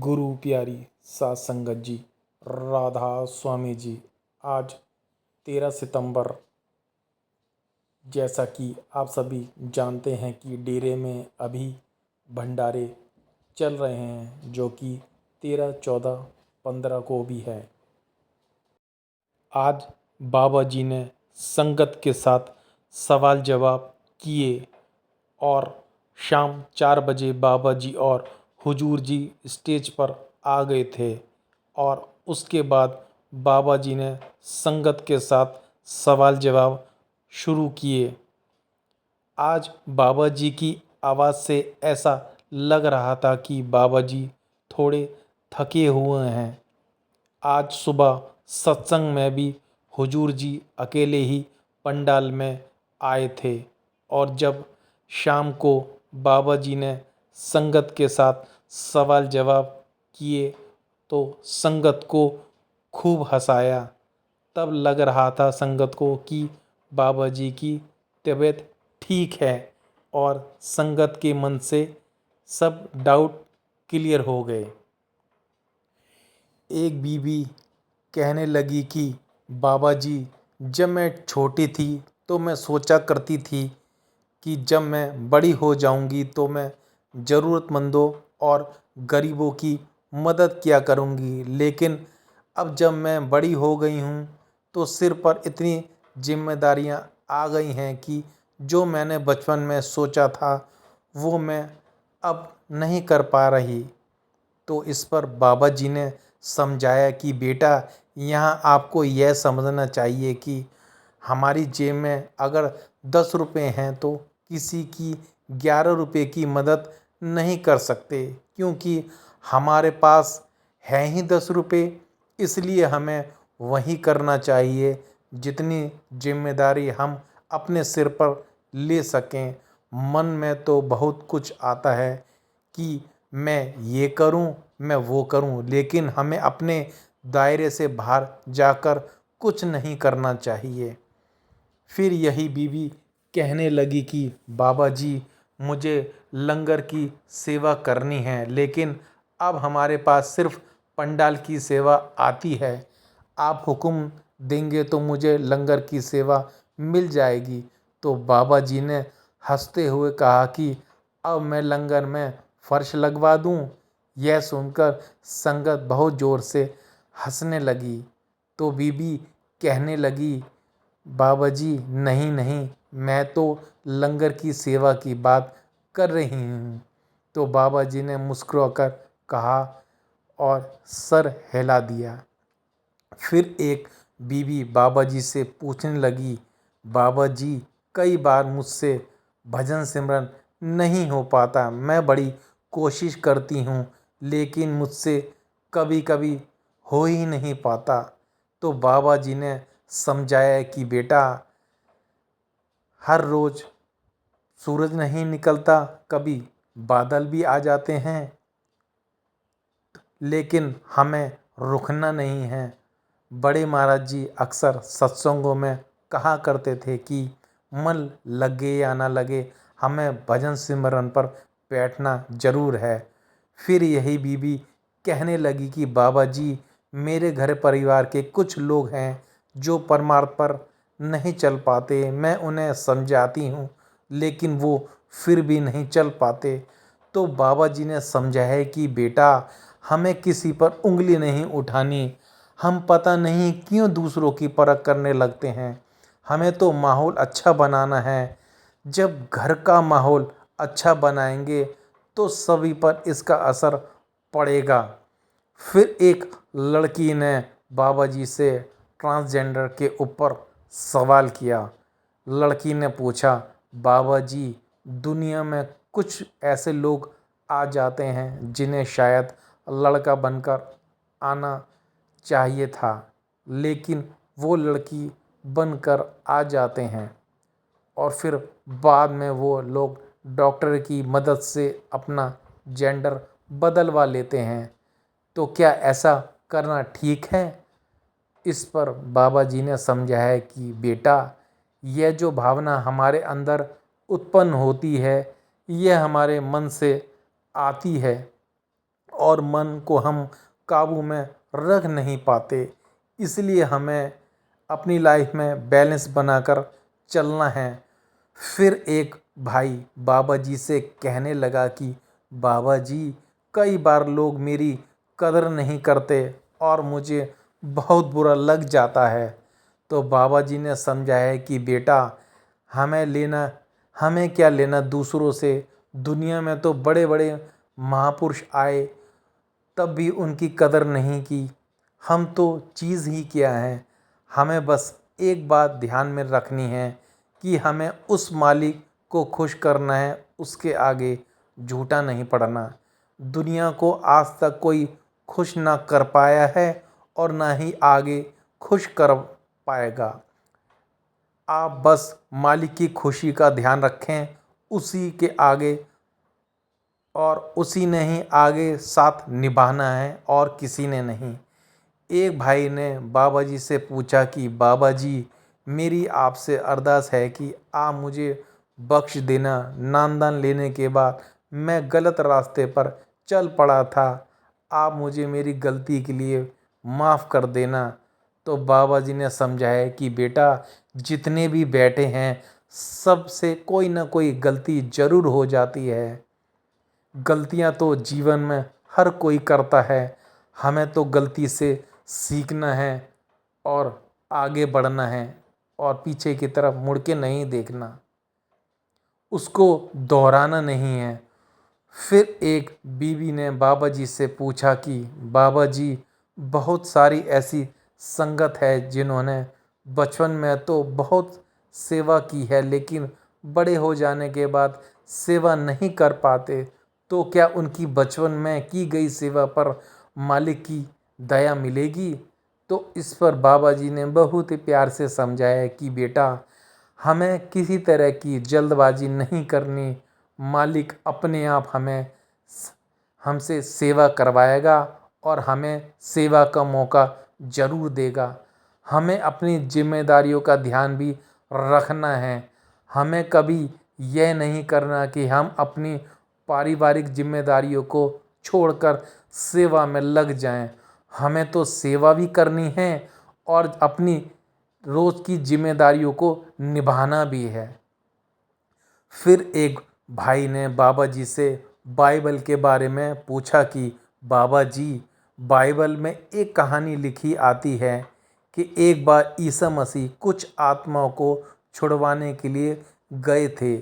गुरु प्यारी सात संगत जी, राधा स्वामी जी। आज 13 सितंबर, जैसा कि आप सभी जानते हैं कि डेरे में अभी भंडारे चल रहे हैं, जो कि 13, 14, 15 को भी है। आज बाबा जी ने संगत के साथ सवाल जवाब किए और शाम 4 बजे बाबा जी और हुजूर जी स्टेज पर आ गए थे और उसके बाद बाबा जी ने संगत के साथ सवाल जवाब शुरू किए। आज बाबा जी की आवाज़ से ऐसा लग रहा था कि बाबा जी थोड़े थके हुए हैं। आज सुबह सत्संग में भी हुजूर जी अकेले ही पंडाल में आए थे और जब शाम को बाबा जी ने संगत के साथ सवाल जवाब किए तो संगत को खूब हंसाया। तब लग रहा था संगत को कि बाबा जी की तबीयत ठीक है और संगत के मन से सब डाउट क्लियर हो गए। एक बीवी कहने लगी कि बाबा जी, जब मैं छोटी थी तो मैं सोचा करती थी कि जब मैं बड़ी हो जाऊंगी तो मैं ज़रूरतमंदों और गरीबों की मदद किया करूंगी, लेकिन अब जब मैं बड़ी हो गई हूं तो सिर पर इतनी जिम्मेदारियां आ गई हैं कि जो मैंने बचपन में सोचा था वो मैं अब नहीं कर पा रही। तो इस पर बाबा जी ने समझाया कि बेटा, यहाँ आपको यह समझना चाहिए कि हमारी जेब में अगर 10 रुपये हैं तो किसी की 11 रुपये की मदद नहीं कर सकते, क्योंकि हमारे पास है ही 10 रुपये। इसलिए हमें वही करना चाहिए जितनी जिम्मेदारी हम अपने सिर पर ले सकें। मन में तो बहुत कुछ आता है कि मैं ये करूं, मैं वो करूं, लेकिन हमें अपने दायरे से बाहर जाकर कुछ नहीं करना चाहिए। फिर यही बीवी कहने लगी कि बाबा जी, मुझे लंगर की सेवा करनी है, लेकिन अब हमारे पास सिर्फ पंडाल की सेवा आती है। आप हुक्म देंगे तो मुझे लंगर की सेवा मिल जाएगी। तो बाबा जी ने हंसते हुए कहा कि अब मैं लंगर में फर्श लगवा दूं। यह सुनकर संगत बहुत ज़ोर से हंसने लगी। तो बीबी कहने लगी, बाबा जी, नहीं नहीं, मैं तो लंगर की सेवा की बात कर रही हूँ। तो बाबा जी ने मुस्कुराकर कहा और सर हिला दिया। फिर एक बीवी बाबा जी से पूछने लगी, बाबा जी, कई बार मुझसे भजन सिमरन नहीं हो पाता। मैं बड़ी कोशिश करती हूँ लेकिन मुझसे कभी कभी हो ही नहीं पाता। तो बाबा जी ने समझाया कि बेटा, हर रोज़ सूरज नहीं निकलता, कभी बादल भी आ जाते हैं, लेकिन हमें रुकना नहीं है। बड़े महाराज जी अक्सर सत्संगों में कहा करते थे कि मन लगे या ना लगे, हमें भजन सिमरन पर बैठना जरूर है। फिर यही बीवी कहने लगी कि बाबा जी, मेरे घर परिवार के कुछ लोग हैं जो परमार्थ पर नहीं चल पाते। मैं उन्हें समझाती हूँ लेकिन वो फिर भी नहीं चल पाते। तो बाबा जी ने समझाया कि बेटा, हमें किसी पर उंगली नहीं उठानी। हम पता नहीं क्यों दूसरों की परख करने लगते हैं। हमें तो माहौल अच्छा बनाना है। जब घर का माहौल अच्छा बनाएंगे तो सभी पर इसका असर पड़ेगा। फिर एक लड़की ने बाबा जी से ट्रांसजेंडर के ऊपर सवाल किया। लड़की ने पूछा, बाबा जी, दुनिया में कुछ ऐसे लोग आ जाते हैं जिन्हें शायद लड़का बनकर आना चाहिए था, लेकिन वो लड़की बनकर आ जाते हैं और फिर बाद में वो लोग डॉक्टर की मदद से अपना जेंडर बदलवा लेते हैं। तो क्या ऐसा करना ठीक है? इस पर बाबा जी ने समझाया कि बेटा, यह जो भावना हमारे अंदर उत्पन्न होती है, यह हमारे मन से आती है और मन को हम काबू में रख नहीं पाते। इसलिए हमें अपनी लाइफ में बैलेंस बनाकर चलना है। फिर एक भाई बाबा जी से कहने लगा कि बाबा जी, कई बार लोग मेरी कदर नहीं करते और मुझे बहुत बुरा लग जाता है। तो बाबा जी ने समझाया कि बेटा, हमें क्या लेना दूसरों से। दुनिया में तो बड़े बड़े महापुरुष आए, तब भी उनकी कदर नहीं की। हम तो चीज़ ही क्या है। हमें बस एक बात ध्यान में रखनी है कि हमें उस मालिक को खुश करना है, उसके आगे झूठा नहीं पड़ना। दुनिया को आज तक कोई खुश ना कर पाया है और ना ही आगे खुश कर पाएगा। आप बस मालिक की खुशी का ध्यान रखें, उसी के आगे और उसी ने ही आगे साथ निभाना है और किसी ने नहीं। एक भाई ने बाबा जी से पूछा कि बाबा जी, मेरी आपसे अरदास है कि आप मुझे बख्श देना। नामदान लेने के बाद मैं गलत रास्ते पर चल पड़ा था, आप मुझे मेरी गलती के लिए माफ़ कर देना। तो बाबा जी ने समझाया कि बेटा, जितने भी बैठे हैं सबसे कोई ना कोई गलती ज़रूर हो जाती है। गलतियां तो जीवन में हर कोई करता है। हमें तो गलती से सीखना है और आगे बढ़ना है और पीछे की तरफ मुड़ के नहीं देखना, उसको दोहराना नहीं है। फिर एक बीवी ने बाबा जी से पूछा कि बाबा जी, बहुत सारी ऐसी संगत है जिन्होंने बचपन में तो बहुत सेवा की है, लेकिन बड़े हो जाने के बाद सेवा नहीं कर पाते। तो क्या उनकी बचपन में की गई सेवा पर मालिक की दया मिलेगी? तो इस पर बाबा जी ने बहुत ही प्यार से समझाया कि बेटा, हमें किसी तरह की जल्दबाजी नहीं करनी। मालिक अपने आप हमसे सेवा करवाएगा और हमें सेवा का मौका ज़रूर देगा। हमें अपनी जिम्मेदारियों का ध्यान भी रखना है। हमें कभी यह नहीं करना कि हम अपनी पारिवारिक जिम्मेदारियों को छोड़कर सेवा में लग जाएं। हमें तो सेवा भी करनी है और अपनी रोज़ की जिम्मेदारियों को निभाना भी है। फिर एक भाई ने बाबा जी से बाइबल के बारे में पूछा कि बाबा जी, बाइबल में एक कहानी लिखी आती है कि एक बार ईसा मसीह कुछ आत्माओं को छुड़वाने के लिए गए थे।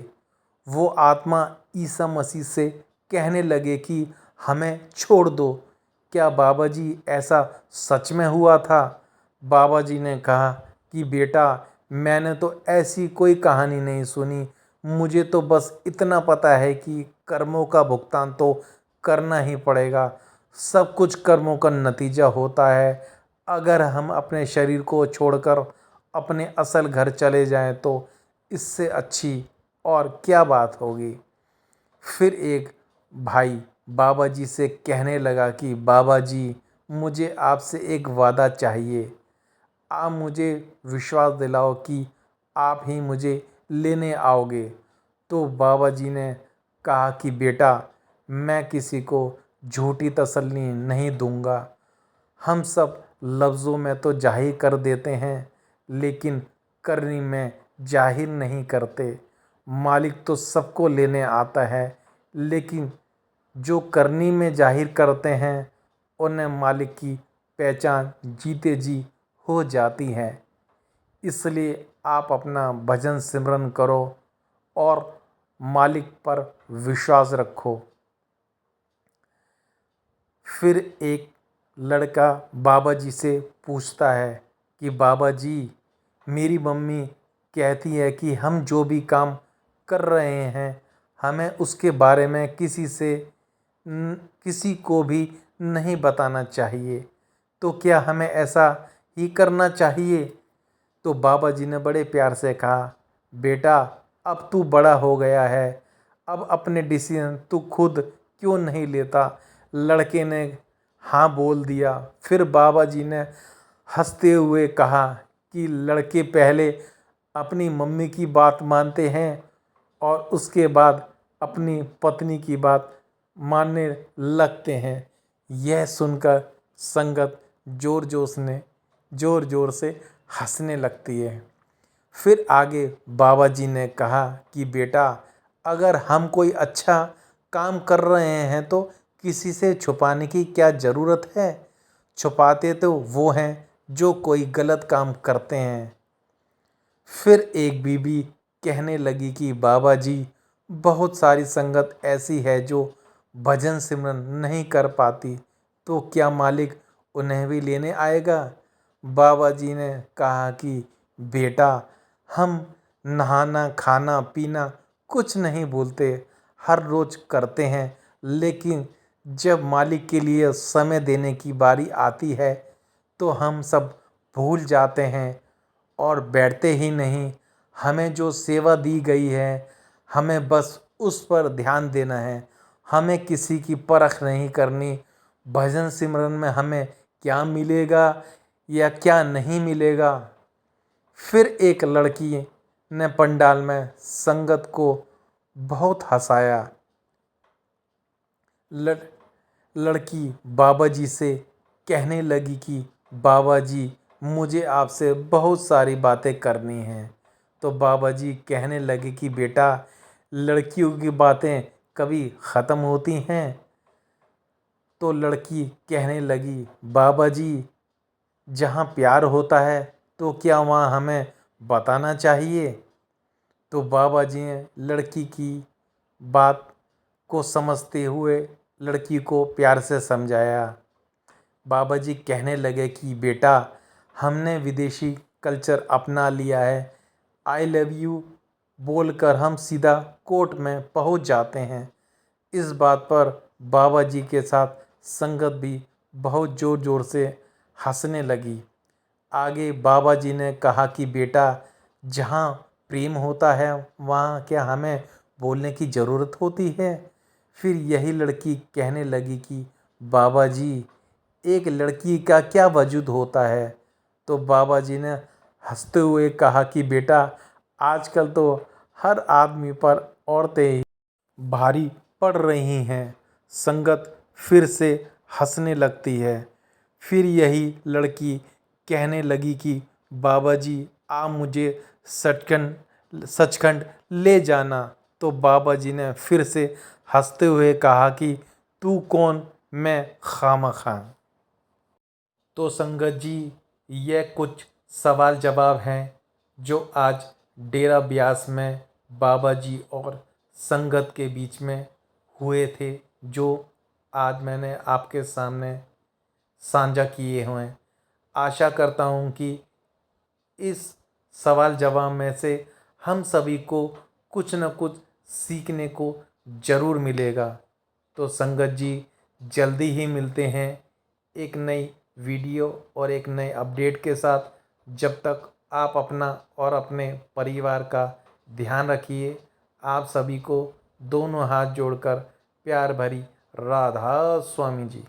वो आत्मा ईसा मसीह से कहने लगे कि हमें छोड़ दो। क्या बाबा जी ऐसा सच में हुआ था? बाबा जी ने कहा कि बेटा, मैंने तो ऐसी कोई कहानी नहीं सुनी। मुझे तो बस इतना पता है कि कर्मों का भुगतान तो करना ही पड़ेगा। सब कुछ कर्मों का नतीजा होता है। अगर हम अपने शरीर को छोड़कर अपने असल घर चले जाएं तो इससे अच्छी और क्या बात होगी। फिर एक भाई बाबा जी से कहने लगा कि बाबा जी, मुझे आपसे एक वादा चाहिए। आप मुझे विश्वास दिलाओ कि आप ही मुझे लेने आओगे। तो बाबा जी ने कहा कि बेटा, मैं किसी को झूठी तसल्ली नहीं दूंगा। हम सब लफ्ज़ों में तो जाहिर कर देते हैं, लेकिन करनी में जाहिर नहीं करते। मालिक तो सबको लेने आता है, लेकिन जो करनी में जाहिर करते हैं उन्हें मालिक की पहचान जीते जी हो जाती है। इसलिए आप अपना भजन सिमरन करो और मालिक पर विश्वास रखो। फिर एक लड़का बाबा जी से पूछता है कि बाबा जी, मेरी मम्मी कहती है कि हम जो भी काम कर रहे हैं हमें उसके बारे में किसी को भी नहीं बताना चाहिए। तो क्या हमें ऐसा ही करना चाहिए? तो बाबा जी ने बड़े प्यार से कहा, बेटा, अब तू बड़ा हो गया है, अब अपने डिसीजन तू खुद क्यों नहीं लेता? लड़के ने हाँ बोल दिया। फिर बाबा जी ने हंसते हुए कहा कि लड़के पहले अपनी मम्मी की बात मानते हैं और उसके बाद अपनी पत्नी की बात मानने लगते हैं। यह सुनकर संगत ज़ोर ज़ोर से हंसने लगती है। फिर आगे बाबा जी ने कहा कि बेटा, अगर हम कोई अच्छा काम कर रहे हैं तो किसी से छुपाने की क्या ज़रूरत है। छुपाते तो वो हैं जो कोई गलत काम करते हैं। फिर एक बीबी कहने लगी कि बाबा जी, बहुत सारी संगत ऐसी है जो भजन सिमरन नहीं कर पाती, तो क्या मालिक उन्हें भी लेने आएगा। बाबा जी ने कहा कि बेटा, हम नहाना खाना पीना कुछ नहीं भूलते, हर रोज़ करते हैं, लेकिन जब मालिक के लिए समय देने की बारी आती है तो हम सब भूल जाते हैं और बैठते ही नहीं। हमें जो सेवा दी गई है, हमें बस उस पर ध्यान देना है, हमें किसी की परख नहीं करनी। भजन सिमरन में हमें क्या मिलेगा या क्या नहीं मिलेगा। फिर एक लड़की ने पंडाल में संगत को बहुत हंसाया। लड़की बाबा जी से कहने लगी कि बाबा जी, मुझे आपसे बहुत सारी बातें करनी हैं। तो बाबा जी कहने लगे कि बेटा, लड़कियों की बातें कभी ख़त्म होती हैं। तो लड़की कहने लगी, बाबा जी, जहाँ प्यार होता है तो क्या वहाँ हमें बताना चाहिए। तो बाबा जी ने लड़की की बात को समझते हुए लड़की को प्यार से समझाया। बाबा जी कहने लगे कि बेटा, हमने विदेशी कल्चर अपना लिया है। आई लव यू बोलकर हम सीधा कोर्ट में पहुंच जाते हैं। इस बात पर बाबा जी के साथ संगत भी बहुत ज़ोर ज़ोर से हंसने लगी। आगे बाबा जी ने कहा कि बेटा, जहाँ प्रेम होता है वहाँ क्या हमें बोलने की ज़रूरत होती है। फिर यही लड़की कहने लगी कि बाबा जी, एक लड़की का क्या वजूद होता है। तो बाबा जी ने हंसते हुए कहा कि बेटा, आजकल तो हर आदमी पर औरतें ही भारी पड़ रही हैं। संगत फिर से हंसने लगती है। फिर यही लड़की कहने लगी कि बाबा जी, आप मुझे सचखंड ले जाना। तो बाबा जी ने फिर से हंसते हुए कहा कि तू कौन, मैं खामखा। तो संगत जी, यह कुछ सवाल जवाब हैं जो आज डेरा ब्यास में बाबा जी और संगत के बीच में हुए थे, जो आज मैंने आपके सामने साझा किए हुए हैं। आशा करता हूँ कि इस सवाल जवाब में से हम सभी को कुछ न कुछ सीखने को ज़रूर मिलेगा। तो संगत जी, जल्दी ही मिलते हैं एक नई वीडियो और एक नए अपडेट के साथ। जब तक आप अपना और अपने परिवार का ध्यान रखिए। आप सभी को दोनों हाथ जोड़कर प्यार भरी राधा स्वामी जी।